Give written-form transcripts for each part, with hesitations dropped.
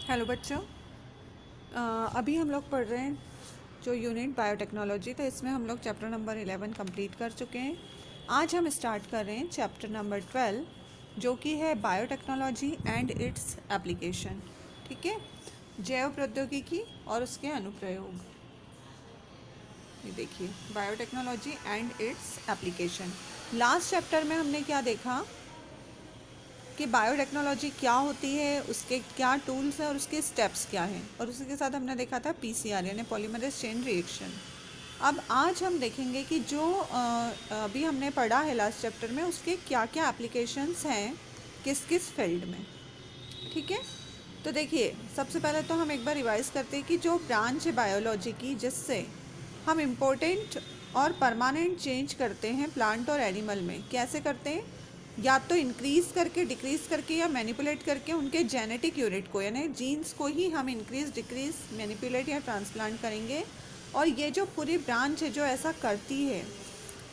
Hello बच्चों। अभी हम लोग पढ़ रहे हैं जो यूनिट बायोटेक्नोलॉजी, तो इसमें हम लोग चैप्टर नंबर 11 कंप्लीट कर चुके हैं। आज हम स्टार्ट कर रहे हैं चैप्टर नंबर 12 जो कि है बायोटेक्नोलॉजी एंड इट्स एप्लीकेशन। ठीक है, जैव प्रौद्योगिकी और उसके अनुप्रयोग। ये देखिए, biotechnology and its application. Last chapter में हमने क्या देखा कि बायोटेक्नोलॉजी क्या होती है, उसके क्या टूल्स हैं और उसके स्टेप्स क्या हैं, और उसी के साथ हमने देखा था पीसीआर यानी पॉलीमरेज चेन रिएक्शन। अब आज हम देखेंगे कि जो अभी हमने पढ़ा है लास्ट चैप्टर में, उसके क्या क्या एप्लीकेशंस हैं किस किस फील्ड में। ठीक है, तो देखिए, सबसे पहले तो हम एक बार रिवाइज करते हैं कि जो ब्रांच है बायोलॉजी की जिससे हम इम्पोर्टेंट और परमानेंट चेंज करते हैं प्लांट और एनिमल में, कैसे करते हैं? या तो इंक्रीज़ करके, डिक्रीज़ करके, या मैनिपुलेट करके उनके जेनेटिक यूनिट को यानी जीन्स को ही हम इंक्रीज़, डिक्रीज़, मैनिपुलेट या ट्रांसप्लांट करेंगे। और ये जो पूरी ब्रांच है जो ऐसा करती है,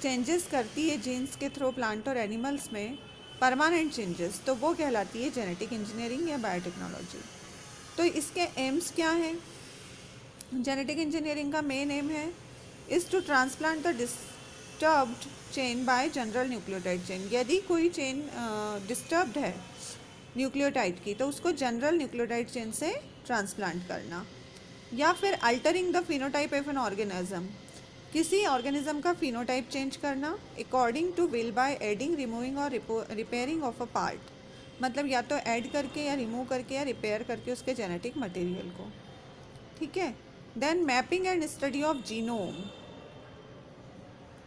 चेंजेस करती है जीन्स के थ्रू प्लांट और एनिमल्स में, परमानेंट चेंजेस, तो वो कहलाती है जेनेटिक इंजीनियरिंग या बायोटेक्नोलॉजी। तो इसके एम्स क्या हैं? जेनेटिक इंजीनियरिंग का मेन एम है is to transplant the disturbed chain by general nucleotide chain. यदि कोई चेन डिस्टर्ब्ड है न्यूक्लियोटाइड की, तो उसको जनरल न्यूक्लियोटाइड चेन से ट्रांसप्लांट करना। या फिर altering the phenotype of an organism, किसी ऑर्गेनिज्म का फिनोटाइप चेंज करना according to will by adding, removing और रिपेयरिंग ऑफ अ पार्ट। मतलब या तो ऐड करके या रिमूव करके या रिपेयर करके उसके जेनेटिक मटेरियल को। ठीक है, then mapping and study of genome,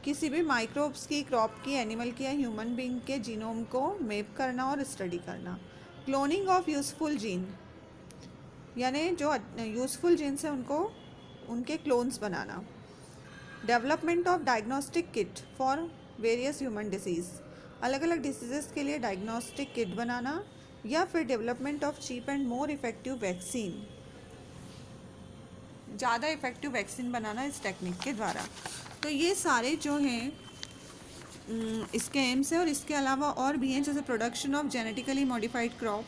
किसी भी माइक्रोब्स की, क्रॉप की, एनिमल की या ह्यूमन बींग के जीनोम को मैप करना और स्टडी करना। क्लोनिंग ऑफ यूजफुल जीन, यानी जो यूज़फुल जीन्स हैं उनको, उनके clones banana. Development of diagnostic kit for various human disease, अलग अलग डिसीज़ के लिए डायग्नोस्टिक किट बनाना। या फिर development of cheap and more effective vaccine, ज़्यादा इफ़ेक्टिव वैक्सीन बनाना इस टेक्निक के द्वारा। तो ये सारे जो हैं इसके एम्स हैं, और इसके अलावा और भी हैं, जैसे production of genetically modified crop,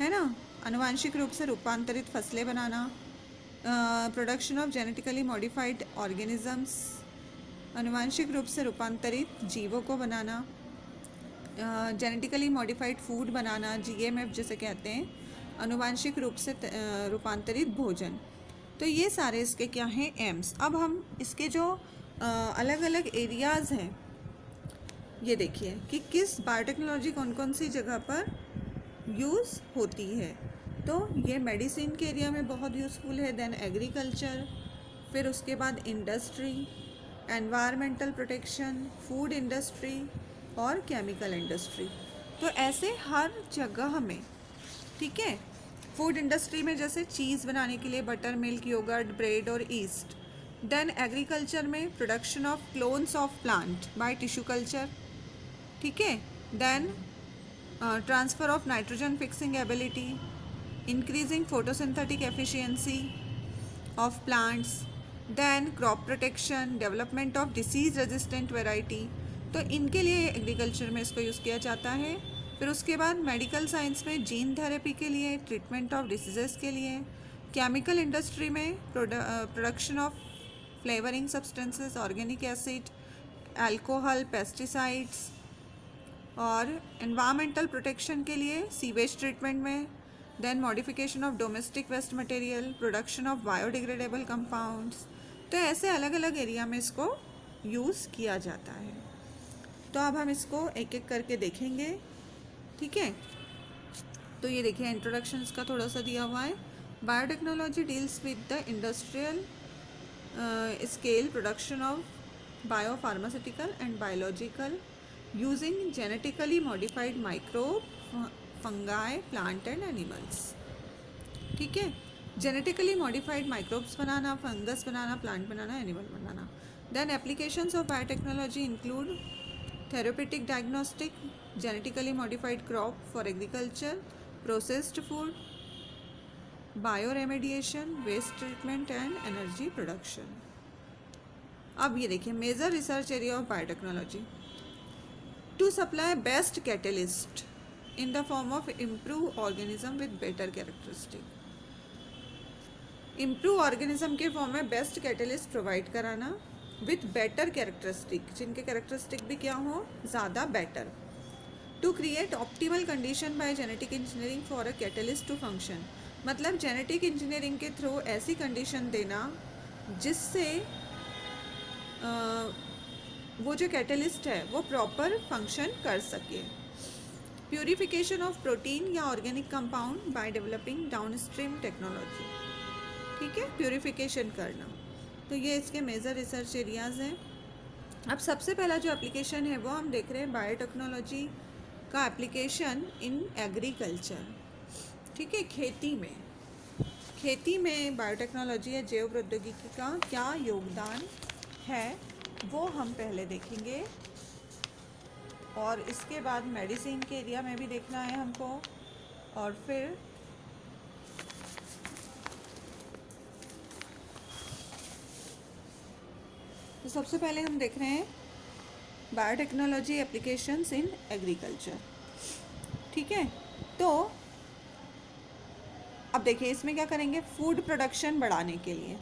है ना, आनुवांशिक रूप से रूपांतरित फसलें बनाना। Production of genetically modified organisms, आनुवांशिक रूप से रूपांतरित जीवों को बनाना। जेनेटिकली मॉडिफाइड फूड बनाना, जीएमएफ जिसे कहते हैं, आनुवांशिक रूप से रूपांतरित भोजन। तो ये सारे इसके क्या हैं? एम्स। अब हम इसके जो अलग अलग एरियाज़ हैं, ये देखिए कि किस बायोटेक्नोलॉजी कौन कौन सी जगह पर यूज़ होती है। तो ये मेडिसिन के एरिया में बहुत यूज़फुल है, देन एग्रीकल्चर, फिर उसके बाद industry, environmental protection, food industry और केमिकल इंडस्ट्री। तो ऐसे हर जगह में, ठीक है। फूड इंडस्ट्री में जैसे चीज़ बनाने के लिए बटर, मिल्क, योगर्ट, ब्रेड और ईस्ट। देन एग्रीकल्चर में production of clones of plant by tissue culture, ठीक है। Then transfer of nitrogen fixing ability, increasing photosynthetic efficiency of plants. Then crop protection, development of disease resistant variety, तो इनके लिए agriculture में इसको use किया जाता है। फिर उसके बाद मेडिकल साइंस में जीन थेरेपी के लिए, ट्रीटमेंट ऑफ डिसीजेस के लिए। केमिकल इंडस्ट्री में production of flavouring substances, organic acid, alcohol, pesticides. और एनवायरमेंटल प्रोटेक्शन के लिए सीवेज ट्रीटमेंट में। Then modification of domestic waste material, production of biodegradable compounds. तो ऐसे अलग अलग एरिया में इसको यूज़ किया जाता है। तो अब हम इसको एक एक करके देखेंगे, ठीक है। तो ये देखिए, इंट्रोडक्शन इसका थोड़ा सा दिया हुआ है। Biotechnology deals with the industrial scale production of biopharmaceutical and biological using genetically modified microbe, fungi, plant and animals, ठीक है। जेनेटिकली मॉडिफाइड माइक्रोब्स बनाना, फंगस बनाना, प्लांट बनाना, एनिमल बनाना। Then applications of biotechnology include therapeutic diagnostic, genetically modified crop for agriculture, processed food, bioremediation, waste treatment and energy production। अब ये देखिए, major research area of biotechnology to supply best catalyst, in the form of improve organism with better characteristic. Improve organism के form में best catalyst provide कराना with better characteristic, जिनके characteristic भी क्या हो, ज़्यादा better. To create optimal condition by genetic engineering for a catalyst to function, मतलब genetic engineering के थ्रू ऐसी कंडीशन देना जिससे वो जो कैटलिस्ट है वो प्रॉपर फंक्शन कर सके. प्यूरिफिकेशन ऑफ प्रोटीन या organic compound by developing downstream technology. ठीक है, प्यूरिफिकेशन करना. तो ये इसके मेजर रिसर्च एरियाज़ हैं. अब सबसे पहला जो एप्लीकेशन है वो हम देख रहे हैं बायोटेक्नोलॉजी का एप्लीकेशन इन एग्रीकल्चर. ठीक है, खेती में बायोटेक्नोलॉजी या जैव प्रौद्योगिकी का क्या योगदान है वो हम पहले देखेंगे, और इसके बाद मेडिसिन के एरिया में भी देखना है हमको, और फिर तो सबसे पहले हम देख रहे हैं बायोटेक्नोलॉजी एप्लीकेशंस इन एग्रीकल्चर. ठीक है, तो अब देखिए इसमें क्या करेंगे, फूड प्रोडक्शन बढ़ाने के लिए.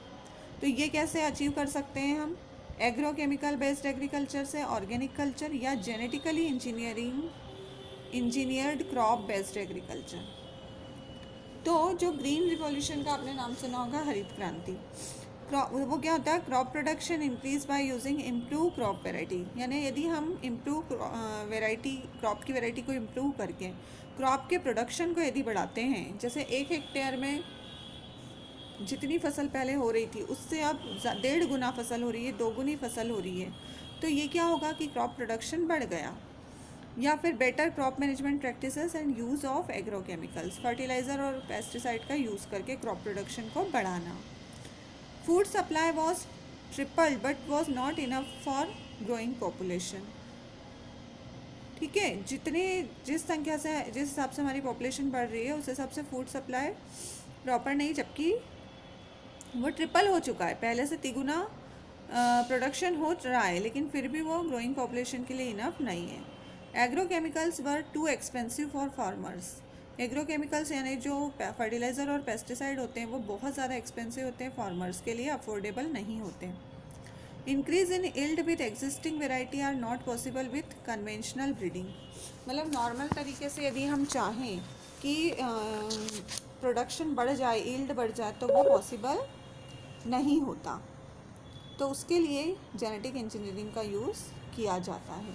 तो ये कैसे अचीव कर सकते हैं हम, एग्रोकेमिकल बेस्ड एग्रीकल्चर से, ऑर्गेनिक कल्चर, या genetically engineered crop based agriculture. तो जो ग्रीन रिवॉल्यूशन का आपने नाम सुना होगा, हरित क्रांति, वो क्या होता है, crop production increase by using improve crop variety. यानी यदि हम इम्प्रूव वेराइटी, क्रॉप की वेराइटी को इम्प्रूव करके क्रॉप के प्रोडक्शन को यदि बढ़ाते हैं, जैसे 1 हेक्टेयर में जितनी फसल पहले हो रही थी उससे अब 1.5 गुना फसल हो रही है, 2 गुनी फसल हो रही है, तो ये क्या होगा कि क्रॉप प्रोडक्शन बढ़ गया. या फिर better crop management practices and use of agrochemicals, fertiliser और पेस्टिसाइड का यूज़ करके क्रॉप प्रोडक्शन को बढ़ाना. Food supply was tripled but was not enough for growing population. ठीक है, जिस संख्या से, जिस हिसाब से हमारी पॉपुलेशन बढ़ रही है उस हिसाब से फूड सप्लाई प्रॉपर नहीं, जबकि वो ट्रिपल हो चुका है, पहले से 3 गुना प्रोडक्शन हो रहा है, लेकिन फिर भी वो ग्रोइंग पॉपुलेशन के लिए इनफ नहीं है. Agrochemicals were too expensive for farmers. Agrochemicals यानी जो फर्टिलाइज़र और पेस्टिसाइड होते हैं वो बहुत ज़्यादा एक्सपेंसिव होते हैं, फार्मर्स के लिए अफोर्डेबल नहीं होते. Increase in yield with existing variety are not possible with conventional breeding. मतलब नॉर्मल तरीके से यदि हम चाहें कि प्रोडक्शन बढ़ जाए, यील्ड बढ़ जाए, तो वो पॉसिबल नहीं होता. तो उसके लिए जेनेटिक इंजीनियरिंग का यूज़ किया जाता है.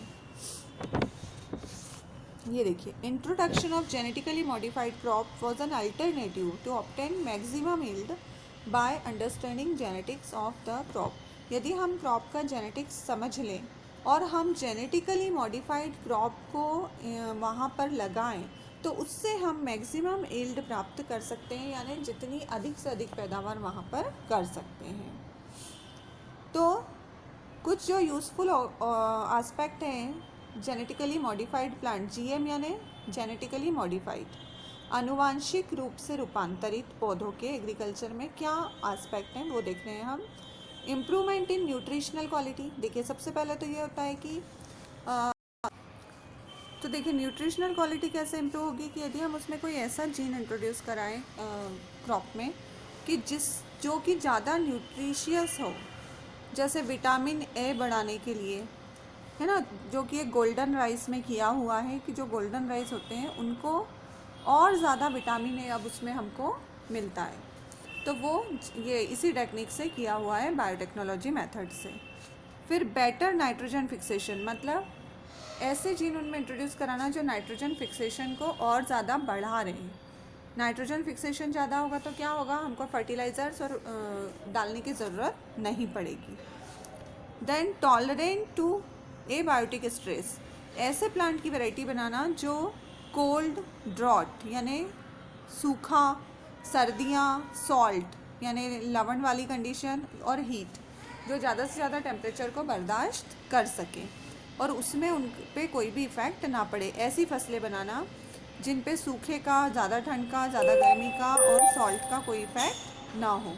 ये देखिए, introduction of genetically modified crop was an alternative to obtain maximum yield by understanding genetics of the crop. यदि हम क्रॉप का जेनेटिक्स समझ लें और हम जेनेटिकली मॉडिफाइड क्रॉप को वहाँ पर लगाएं, तो उससे हम मैक्सिमम यील्ड प्राप्त कर सकते हैं, यानी जितनी अधिक से अधिक पैदावार वहाँ पर कर सकते हैं. तो कुछ जो यूज़फुल एस्पेक्ट हैं जेनेटिकली मॉडिफाइड प्लांट, जीएम यानी जेनेटिकली मॉडिफाइड, आनुवांशिक रूप से रूपांतरित पौधों के एग्रीकल्चर में क्या एस्पेक्ट हैं वो देख रहे हैं हम. Improvement in nutritional quality. देखिए सबसे पहले तो ये होता है कि तो देखिए न्यूट्रिशनल क्वालिटी कैसे इम्प्रूव होगी कि यदि हम उसमें कोई ऐसा जीन इंट्रोड्यूस कराएं क्रॉप में कि जो कि ज़्यादा न्यूट्रिशियस हो, जैसे विटामिन ए बढ़ाने के लिए, है ना, जो कि एक गोल्डन राइस में किया हुआ है कि जो गोल्डन राइस होते हैं उनको और ज़्यादा विटामिन ए अब उसमें हमको मिलता है. तो वो ये इसी टेक्निक से किया हुआ है, बायोटेक्नोलॉजी मेथड से. फिर बेटर नाइट्रोजन फिक्सेशन, मतलब ऐसे जीन उनमें इंट्रोड्यूस कराना जो नाइट्रोजन फिक्सेशन को और ज़्यादा बढ़ा रहे हैं. नाइट्रोजन फिक्सेशन ज़्यादा होगा तो क्या होगा, हमको फर्टिलाइज़र्स और डालने की ज़रूरत नहीं पड़ेगी. Then tolerant to abiotic stress, ऐसे प्लांट की वैरायटी बनाना जो कोल्ड, ड्रॉट यानी सूखा, सर्दियाँ, सॉल्ट यानी लवण वाली कंडीशन, और हीट जो ज़्यादा से ज़्यादा टेम्परेचर को बर्दाश्त कर सकें और उसमें उन पे कोई भी इफ़ेक्ट ना पड़े. ऐसी फसलें बनाना जिन पे सूखे का, ज़्यादा ठंड का, ज़्यादा गर्मी का और सॉल्ट का कोई इफ़ेक्ट ना हो.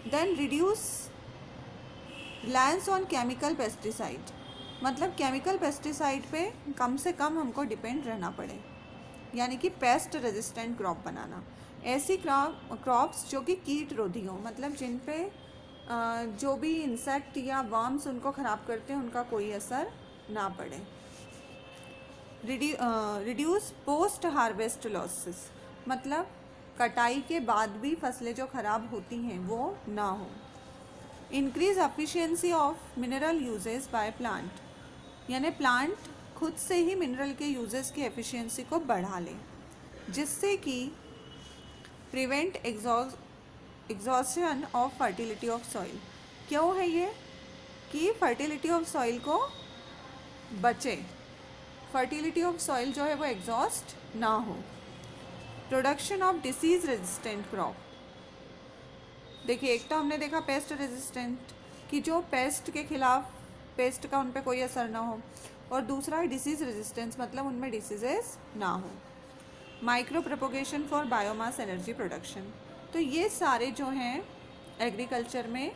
Then reduce reliance on chemical pesticide, मतलब केमिकल पेस्टिसाइड पे कम से कम हमको डिपेंड रहना पड़े. यानी कि पेस्ट रेजिस्टेंट क्रॉप बनाना। ऐसी क्रॉप्स जो कि कीट रोधी हों, मतलब जिन पे जो भी इंसेक्ट या वर्म्स उनको ख़राब करते हैं उनका कोई असर ना पड़े। रिड्यूस पोस्ट हार्वेस्ट लॉसेस, मतलब कटाई के बाद भी फसलें जो ख़राब होती हैं वो ना हो। Increase efficiency of mineral uses by plant, यानी प्लांट खुद से ही मिनरल के यूजेस की एफिशिएंसी को बढ़ा ले, जिससे कि prevent exhaustion of fertility of soil. क्यों है ये कि फर्टिलिटी ऑफ सॉइल को बचे, फर्टिलिटी ऑफ सॉइल जो है वो एग्जॉस्ट ना हो। Production of disease resistant crop, देखिए एक तो हमने देखा पेस्ट रेजिस्टेंट कि जो पेस्ट के खिलाफ, पेस्ट का उन पर कोई असर ना हो, और दूसरा है डिसीज़ रेजिस्टेंस, मतलब उनमें डिसीजेस ना हो। Micro propagation for biomass energy production, तो ये सारे जो हैं एग्रीकल्चर में,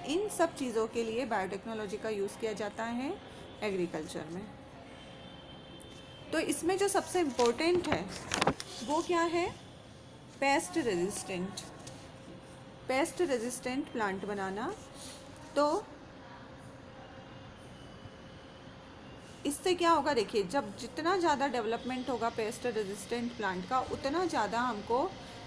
इन सब चीज़ों के लिए बायोटेक्नोलॉजी का यूज़ किया जाता है एग्रीकल्चर में। तो इसमें जो सबसे इम्पोर्टेंट है वो क्या है, pest resistant, pest resistant plant बनाना। तो इससे क्या होगा, देखिए जब जितना ज़्यादा डेवलपमेंट होगा पेस्ट रेजिस्टेंट प्लांट का, उतना ज़्यादा हमको,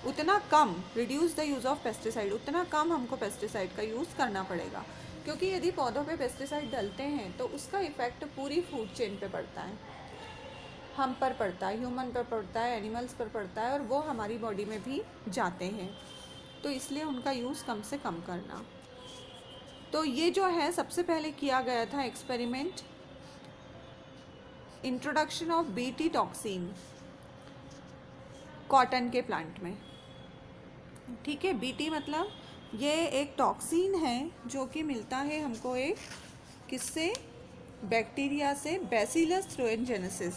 उतना कम, reduce the use of pesticide, उतना कम हमको पेस्टिसाइड का यूज़ करना पड़ेगा। क्योंकि यदि पौधों पे पेस्टिसाइड डलते हैं तो उसका इफ़ेक्ट पूरी फूड चेन पे पड़ता है, हम पर पड़ता है, ह्यूमन पर पड़ता है, एनिमल्स पर पड़ता है, और वो हमारी बॉडी में भी जाते हैं। तो इसलिए उनका यूज़ कम से कम करना। तो ये जो है सबसे पहले किया गया था experiment, introduction of BT toxin cotton के प्लांट में। ठीक है, बीटी मतलब ये एक टॉक्सिन है जो कि मिलता है हमको एक किससे, बैक्टीरिया से, बैसिलस थ्रोएनजेनेसिस।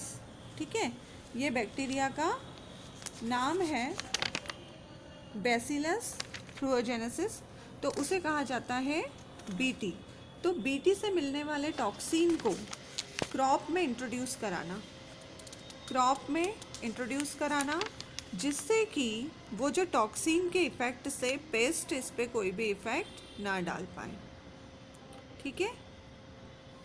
ठीक है, ये बैक्टीरिया का नाम है बैसिलस थ्रोएनजेनेसिस, तो उसे कहा जाता है बीटी। तो बीटी से मिलने वाले टॉक्सिन को क्रॉप में इंट्रोड्यूस कराना, क्रॉप में इंट्रोड्यूस कराना, जिससे कि वो जो टॉक्सिन के इफ़ेक्ट से पेस्ट इस पे कोई भी इफ़ेक्ट ना डाल पाए। ठीक है,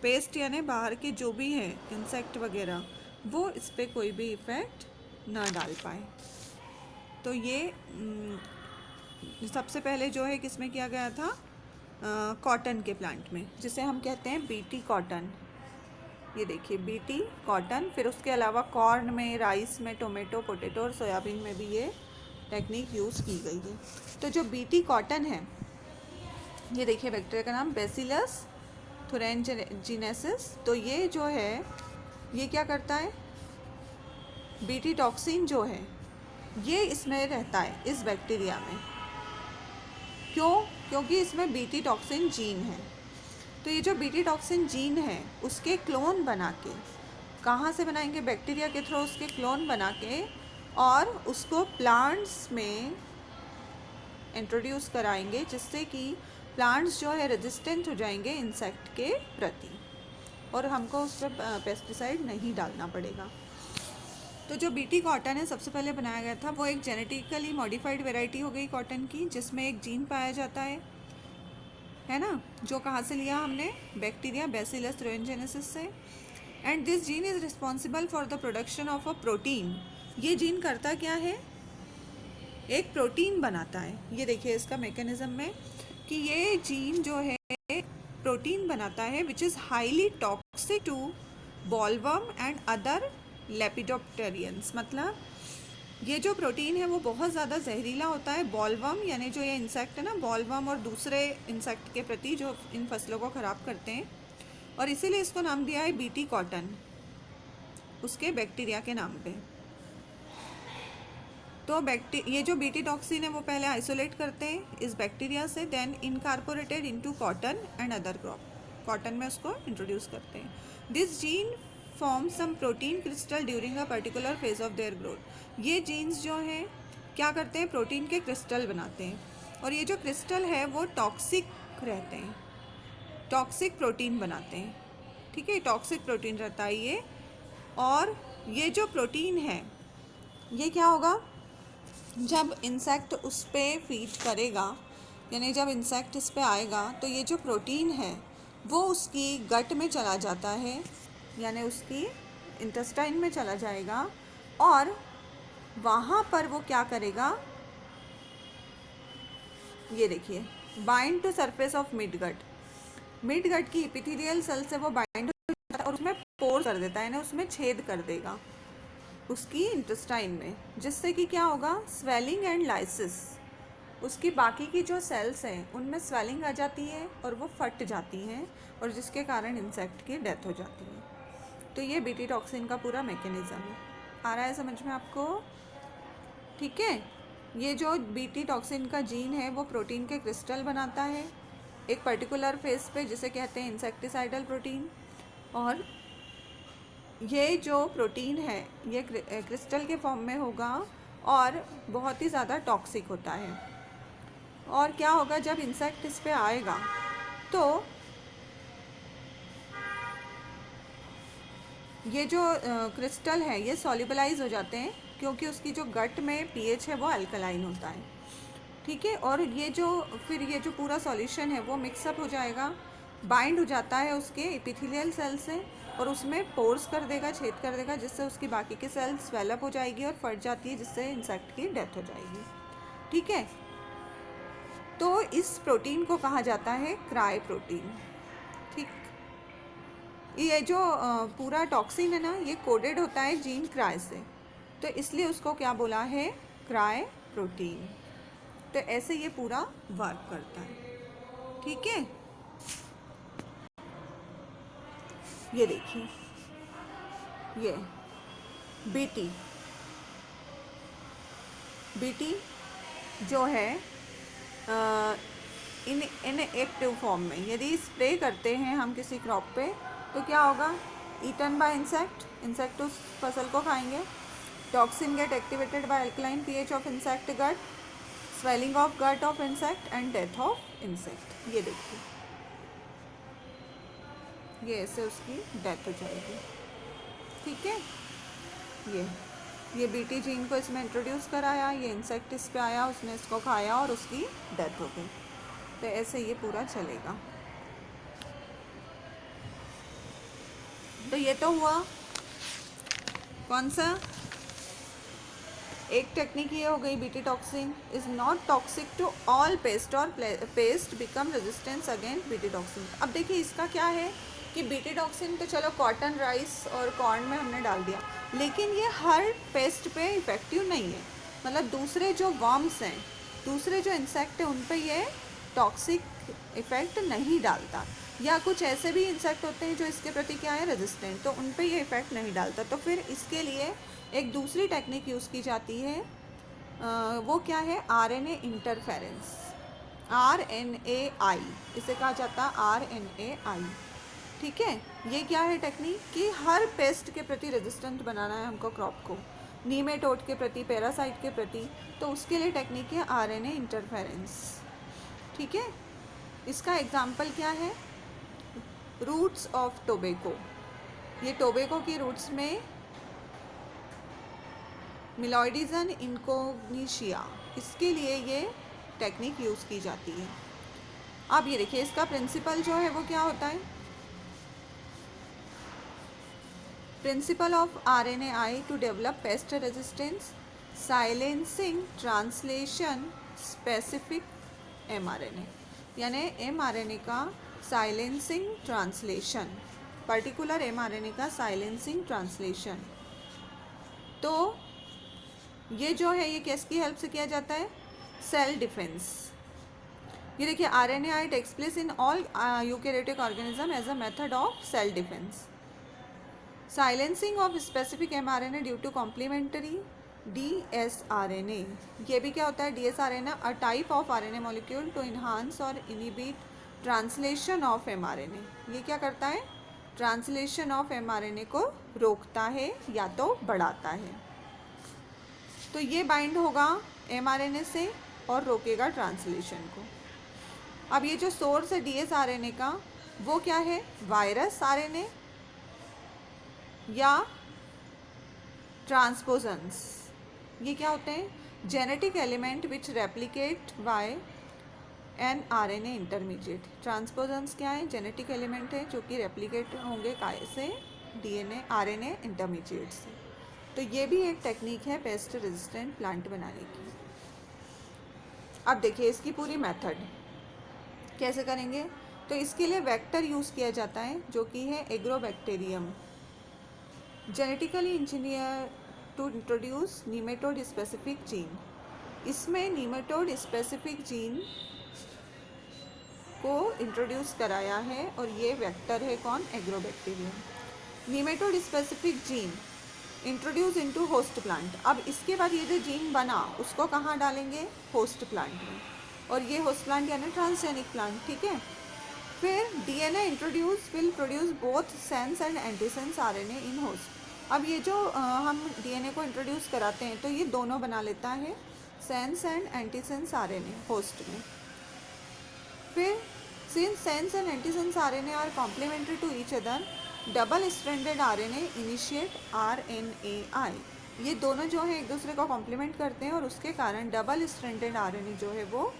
पेस्ट यानी बाहर के जो भी हैं इंसेक्ट वगैरह, वो इस पे कोई भी इफ़ेक्ट ना डाल पाए। तो ये सबसे पहले जो है किसमें किया गया था, कॉटन के प्लांट में, जिसे हम कहते हैं बीटी कॉटन। ये देखिए बीटी कॉटन। फिर उसके अलावा कॉर्न में, राइस में, टोमेटो, पोटैटो और सोयाबीन में भी ये टेक्निक यूज़ की गई है। तो जो बीटी कॉटन है, ये देखिए बैक्टीरिया का नाम बैसिलस थ्रोएनजेनेसिस। तो ये जो है ये क्या करता है, बीटी टॉक्सिन जो है ये इसमें रहता है, इस बैक्टीरिया में। क्यों? क्योंकि इसमें बीटी टॉक्सिन जीन है। तो ये जो बीटी टॉक्सिन जीन है उसके क्लोन बना के, कहाँ से बनाएंगे, बैक्टीरिया के थ्रू उसके क्लोन बना के, और उसको प्लांट्स में इंट्रोड्यूस कराएंगे, जिससे कि प्लांट्स जो है रेजिस्टेंट हो जाएंगे इंसेक्ट के प्रति, और हमको उस पर पेस्टिसाइड नहीं डालना पड़ेगा। तो जो बीटी कॉटन है सबसे पहले बनाया गया था, वो एक जेनेटिकली मॉडिफाइड वेराइटी हो गई कॉटन की, जिसमें एक जीन पाया जाता है ना, जो कहाँ से लिया हमने, बैक्टीरिया बैसिलस थ्रोएनजेनेसिस से। And this gene is responsible for the production of a protein. ये जीन करता क्या है, एक प्रोटीन बनाता है। ये देखिए इसका मैकेनिज्म में कि ये जीन जो है प्रोटीन बनाता है which is highly toxic to bollworm and other lepidopterans. मतलब ये जो प्रोटीन है वो बहुत ज़्यादा जहरीला होता है बॉलवर्म, यानी जो ये इंसेक्ट है ना, बॉलवर्म और दूसरे इंसेक्ट के प्रति जो इन फसलों को ख़राब करते हैं, और इसीलिए इसको नाम दिया है बीटी कॉटन, उसके बैक्टीरिया के नाम पे। तो ये जो बीटी टॉक्सिन है वो पहले आइसोलेट करते हैं इस बैक्टीरिया से, then incorporated into cotton and other crop, cotton में उसको इंट्रोड्यूस करते हैं। This gene form some protein crystal during a particular phase of their growth. ये जीन्स जो हैं क्या करते हैं, प्रोटीन के क्रिस्टल बनाते हैं, और ये जो क्रिस्टल है वो टॉक्सिक रहते हैं, टॉक्सिक प्रोटीन बनाते हैं। ठीक है, टॉक्सिक प्रोटीन रहता है ये, और ये जो प्रोटीन है ये क्या होगा, जब इंसेक्ट उस पर फीड करेगा, यानी जब इंसेक्ट इस पे आएगा, तो ये जो प्रोटीन है वो उसकी गट में चला जाता है, यानी उसकी इंटेस्टाइन में चला जाएगा, और वहाँ पर वो क्या करेगा, ये देखिए, bind to surface of mid gut. Mid gut की एपिथेलियल सेल से वो बाइंड हो जाता है और उसमें पोर कर देता है ना, उसमें छेद कर देगा उसकी इंटेस्टाइन में, जिससे कि क्या होगा, स्वेलिंग एंड लाइसिस, उसकी बाकी की जो सेल्स हैं उनमें स्वेलिंग आ जाती है और वो फट जाती हैं, और जिसके कारण इंसेक्ट की डेथ हो जाती है। तो ये बीटी टॉक्सिन का पूरा मैकेनिज्म है। आ रहा है समझ में आपको? ठीक है। ये जो बीटी टॉक्सिन का जीन है वो प्रोटीन के क्रिस्टल बनाता है एक पर्टिकुलर फेस पे, जिसे कहते हैं इंसेक्टिसाइडल प्रोटीन। और ये जो प्रोटीन है ये क्रिस्टल के फॉर्म में होगा और बहुत ही ज़्यादा टॉक्सिक होता है। और क्या होगा, जब इंसेक्ट इस पे आएगा तो ये जो क्रिस्टल है ये सॉल्युबलाइज हो जाते हैं, क्योंकि उसकी जो गट में पीएच है वो अल्कलाइन होता है। ठीक है। और ये जो फिर ये जो पूरा सॉल्यूशन है वो मिक्सअप हो जाएगा, बाइंड हो जाता है उसके एपिथेलियल सेल से, और उसमें पोर्स कर देगा, छेद कर देगा, जिससे उसकी बाकी के सेल्स स्वेलअप हो जाएगी और फट जाती है, जिससे इंसेक्ट की डेथ हो जाएगी। ठीक है। तो इस प्रोटीन को कहा जाता है क्राई प्रोटीन। ठीक। ये जो पूरा टॉक्सिन है ना, ये कोडेड होता है जीन क्राई से, तो इसलिए उसको क्या बोला है, क्राई प्रोटीन। तो ऐसे ये पूरा वर्क करता है। ठीक है। ये देखिए, ये बीटी बीटी जो है इन एक्टिव फॉर्म में यदि स्प्रे करते हैं हम किसी क्रॉप पे, तो क्या होगा, ईटन बाय इंसेक्ट, इंसेक्ट उस फसल को खाएंगे, toxin get activated by alkaline pH of insect gut, swelling of gut of insect and death of insect. ये देखिए, ये ऐसे उसकी डेथ हो जाएगी। ठीक है। ये बीटी जीन को इसमें इंट्रोड्यूस कराया, ये इंसेक्ट इस पे आया, उसने इसको खाया और उसकी डेथ हो गई। तो ऐसे ये पूरा चलेगा। तो ये तो हुआ कौन सा, एक टेक्निक ये हो गई, BT toxin is not toxic to all pest और pest become resistance against BT toxin. अब देखिए इसका क्या है कि बीटी टॉक्सिन तो चलो कॉटन, राइस और कॉर्न में हमने डाल दिया, लेकिन ये हर पेस्ट पे इफ़ेक्टिव नहीं है। मतलब दूसरे जो वर्म्स हैं, दूसरे जो इंसेक्ट हैं, उन पे ये टॉक्सिक इफ़ेक्ट नहीं डालता, या कुछ ऐसे भी इंसेक्ट होते हैं जो इसके प्रति क्या है, रेजिस्टेंट, तो उन पे ये इफ़ेक्ट नहीं डालता। तो फिर इसके लिए एक दूसरी टेक्निक यूज़ की जाती है, वो क्या है, आरएनए इंटरफेरेंस, RNAi, इसे कहा जाता है RNAi। ठीक है। ये क्या है टेक्निक कि हर पेस्ट के प्रति रेजिस्टेंट बनाना है हमको क्रॉप को, नीमेटोड के प्रति, पैरासाइट के प्रति, तो उसके लिए टेक्निक है आरएनए इंटरफेरेंस। ठीक है। इसका एग्जाम्पल क्या है, रूट्स ऑफ टोबैको। ये टोबैको की रूट्स में मिलॉइडिजन इनकोग्निशिया, इसके लिए ये टेक्निक यूज़ की जाती है। अब ये देखिए, इसका प्रिंसिपल जो है वो क्या होता है, principle of RNAi to develop pest resistance, silencing translation specific mRNA, यानी mRNA का साइलेंसिंग ट्रांसलेशन, पर्टिकुलर mRNA का साइलेंसिंग ट्रांसलेशन। तो ये जो है ये किसकी हेल्प से किया जाता है, सेल डिफेंस। ये देखिए, RNAi takes place in all eukaryotic organism as a method of cell defence. Silencing of specific mRNA due to complementary dsRNA, ये भी क्या होता है, dsRNA, a type of RNA molecule to enhance और inhibit translation of mRNA। ये क्या करता है, ट्रांसलेशन ऑफ mRNA को रोकता है या तो बढ़ाता है। तो ये बाइंड होगा mRNA से और रोकेगा ट्रांसलेशन को। अब ये जो सोर्स है dsRNA का, वो क्या है, वायरस RNA या ट्रांसपोजन्स, ये क्या होते हैं? Genetic element which replicate by an RNA intermediate. Transposons क्या है? जेनेटिक एलिमेंट है जो कि रेप्लिकेट होंगे काय से? डीएनए आरएनए इंटरमीडिएट से। तो ये भी एक टेक्निक है पेस्ट रेजिस्टेंट प्लांट बनाने की। अब देखिए इसकी पूरी मेथड कैसे करेंगे। तो इसके लिए वेक्टर यूज़ किया जाता है जो कि है Agrobacterium, genetically engineer to introduce nematode specific gene. इसमें नीमेटोड स्पेसिफिक जीन को इंट्रोड्यूस कराया है और ये वेक्टर है कौन? Agrobacterium. Nematode specific gene introduce into host plant. अब इसके बाद ये जो जीन बना उसको कहाँ डालेंगे? होस्ट प्लांट में। और ये होस्ट प्लांट यानी ट्रांसजेनिक प्लांट, ठीक है। फिर DNA introduce will produce both sense and antisense RNA in host. अब ये जो हम डीएनए को इंट्रोड्यूस कराते हैं तो ये दोनों बना लेता है, sense and antisense RNA host में। फिर since sense and antisense RNA are complementary to each other, double stranded RNA initiate RNAi. ये दोनों जो है एक दूसरे को कॉम्प्लीमेंट करते हैं और उसके कारण डबल स्ट्रैंडेड आरएनए जो है वो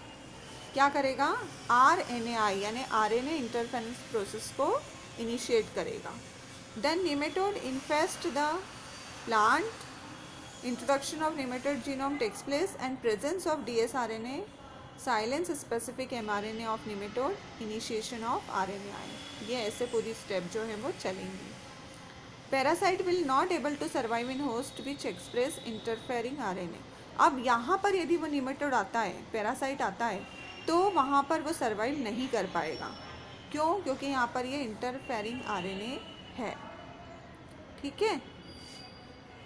क्या करेगा? आरएनएआई यानी आरएनए इंटरफेरेंस प्रोसेस को इनिशिएट करेगा। Then nematode infest the plant, introduction of nematode genome takes place and presence of dsRNA, silence specific mRNA of nematode, initiation of RNAi. ये ऐसे पूरी स्टेप जो है वो चलेंगी। Parasite will not able to survive in host which express interfering RNA. अब यहाँ पर यदि वो नेमेटोड आता है, पैरासाइट आता है, तो वहाँ पर वो सर्वाइव नहीं कर पाएगा। क्यों? क्योंकि यहाँ पर ये इंटरफेरिंग आरएनए है, ठीक है।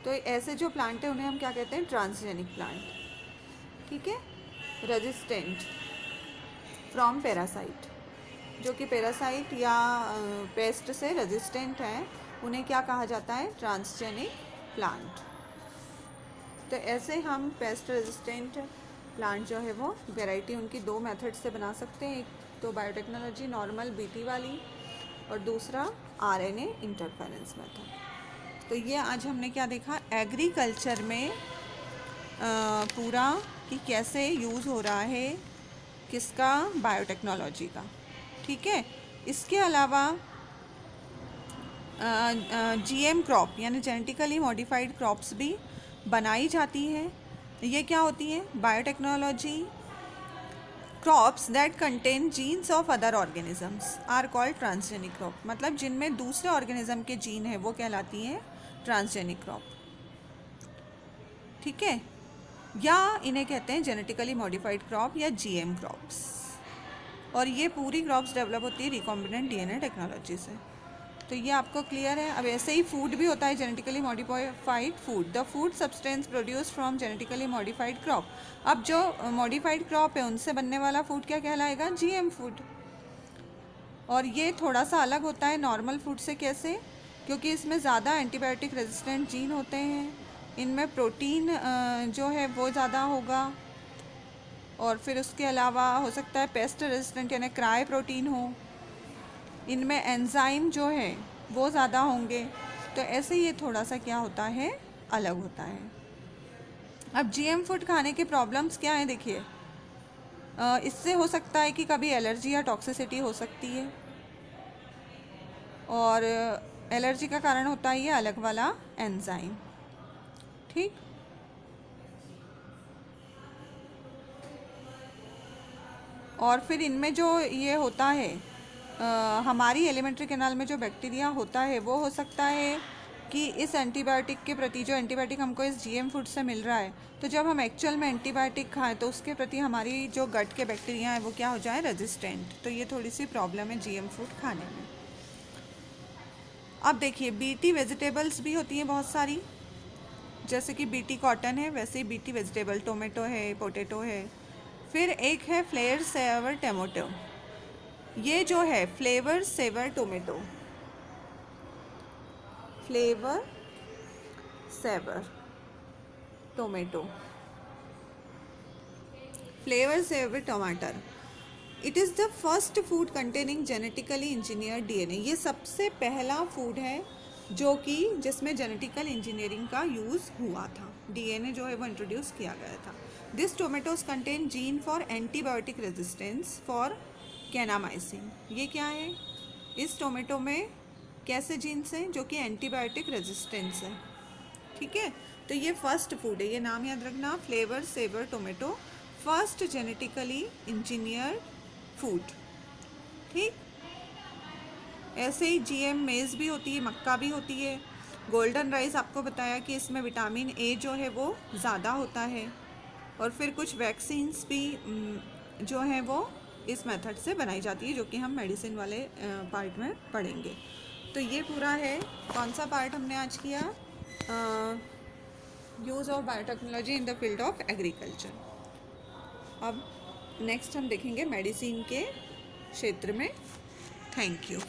तो ऐसे जो प्लांट है उन्हें हम क्या कहते हैं? ट्रांसजेनिक प्लांट, ठीक है। रेजिस्टेंट फ्रॉम पैरासाइट, जो कि पैरासाइट या पेस्ट से रेजिस्टेंट हैं, उन्हें क्या कहा जाता है? Transgenic plant. तो ऐसे हम पेस्ट रेजिस्टेंट प्लांट जो है वो वैरायटी उनकी दो मेथड से बना सकते हैं। एक तो बायोटेक्नोलॉजी नॉर्मल बीटी वाली और दूसरा आरएनए इंटरफेरेंस मेथड। तो ये आज हमने क्या देखा? एग्रीकल्चर में पूरा कि कैसे यूज़ हो रहा है किसका? बायोटेक्नोलॉजी का, ठीक है। इसके अलावा जीएम क्रॉप यानी जेनेटिकली मॉडिफाइड क्रॉप्स भी बनाई जाती हैं। ये क्या होती हैं? Biotechnology crops that contain genes of other organisms are called transgenic crop. मतलब जिनमें दूसरे ऑर्गेनिज्म के जीन है वो कहलाती हैं ट्रांसजेनिक क्रॉप, ठीक है। या इन्हें कहते हैं जेनेटिकली मॉडिफाइड क्रॉप या जीएम क्रॉप्स। और ये पूरी क्रॉप्स डेवलप होती है रिकॉम्बिनेंट डीएनए टेक्नोलॉजी से। तो ये आपको क्लियर है। अब ऐसे ही फूड भी होता है genetically modified food, the food substance produce from genetically modified crop. अब जो मॉडिफाइड क्रॉप है उनसे बनने वाला फूड क्या कहलाएगा? GM food. और ये थोड़ा सा अलग होता है नॉर्मल फूड से। कैसे? क्योंकि इसमें ज़्यादा एंटीबायोटिक रेजिस्टेंट जीन होते हैं, इनमें प्रोटीन जो है वो ज़्यादा होगा, और फिर उसके अलावा हो सकता है पेस्ट रेजिस्टेंट यानी क्राई प्रोटीन हो, इनमें एंजाइम जो है वो ज़्यादा होंगे। तो ऐसे ये थोड़ा सा क्या होता है? अलग होता है। अब जीएम फूड खाने के प्रॉब्लम्स क्या हैं? देखिए इससे हो सकता है कि कभी एलर्जी या टॉक्सिसिटी हो सकती है, और एलर्जी का कारण होता है ये अलग वाला एंजाइम, ठीक। और फिर इनमें जो ये होता है हमारी एलिमेंट्री कैनाल में जो बैक्टीरिया होता है वो हो सकता है कि इस एंटीबायोटिक के प्रति, जो एंटीबायोटिक हमको इस जीएम फूड से मिल रहा है, तो जब हम एक्चुअल में एंटीबायोटिक खाएं तो उसके प्रति हमारी जो गट के बैक्टीरिया हैं वो क्या हो जाए? रेजिस्टेंट। तो ये थोड़ी सी प्रॉब्लम है जीएम फूड खाने में। अब देखिए बीटी वेजिटेबल्स भी होती हैं बहुत सारी, जैसे कि बीटी कॉटन है वैसे ही बीटी वेजिटेबल, टोमेटो है, पोटैटो है। फिर एक है फ्लेवर सेवर टोमेटो। ये जो है Flavr Savr tomato, Flavr Savr tomato, Flavr Savr टमाटर। It is the first food containing genetically engineered DNA. ये सबसे पहला फूड है जो कि जिसमें जेनेटिकल इंजीनियरिंग का यूज़ हुआ था। डीएनए जो है वो इंट्रोड्यूस किया गया था। This tomatoes contain gene for antibiotic resistance for kanamycin. ये क्या है? इस टोमेटो में कैसे जीन्स हैं जो कि एंटीबायोटिक रेजिस्टेंस है। ठीक है, तो ये फर्स्ट फूड है, ये नाम याद रखना, flavour Savr tomato, first genetically engineered food. ठीक, ऐसे ही जीएम मेज़ भी होती है, मक्का भी होती है। गोल्डन राइस आपको बताया कि इसमें विटामिन ए जो है वो ज़्यादा होता है। और फिर कुछ वैक्सीन्स भी जो हैं वो इस मेथड से बनाई जाती है, जो कि हम मेडिसिन वाले पार्ट में पढ़ेंगे। तो ये पूरा है, कौन सा पार्ट हमने आज किया, use of biotechnology in the field of agriculture. अब नेक्स्ट हम देखेंगे मेडिसिन के क्षेत्र में। Thank you.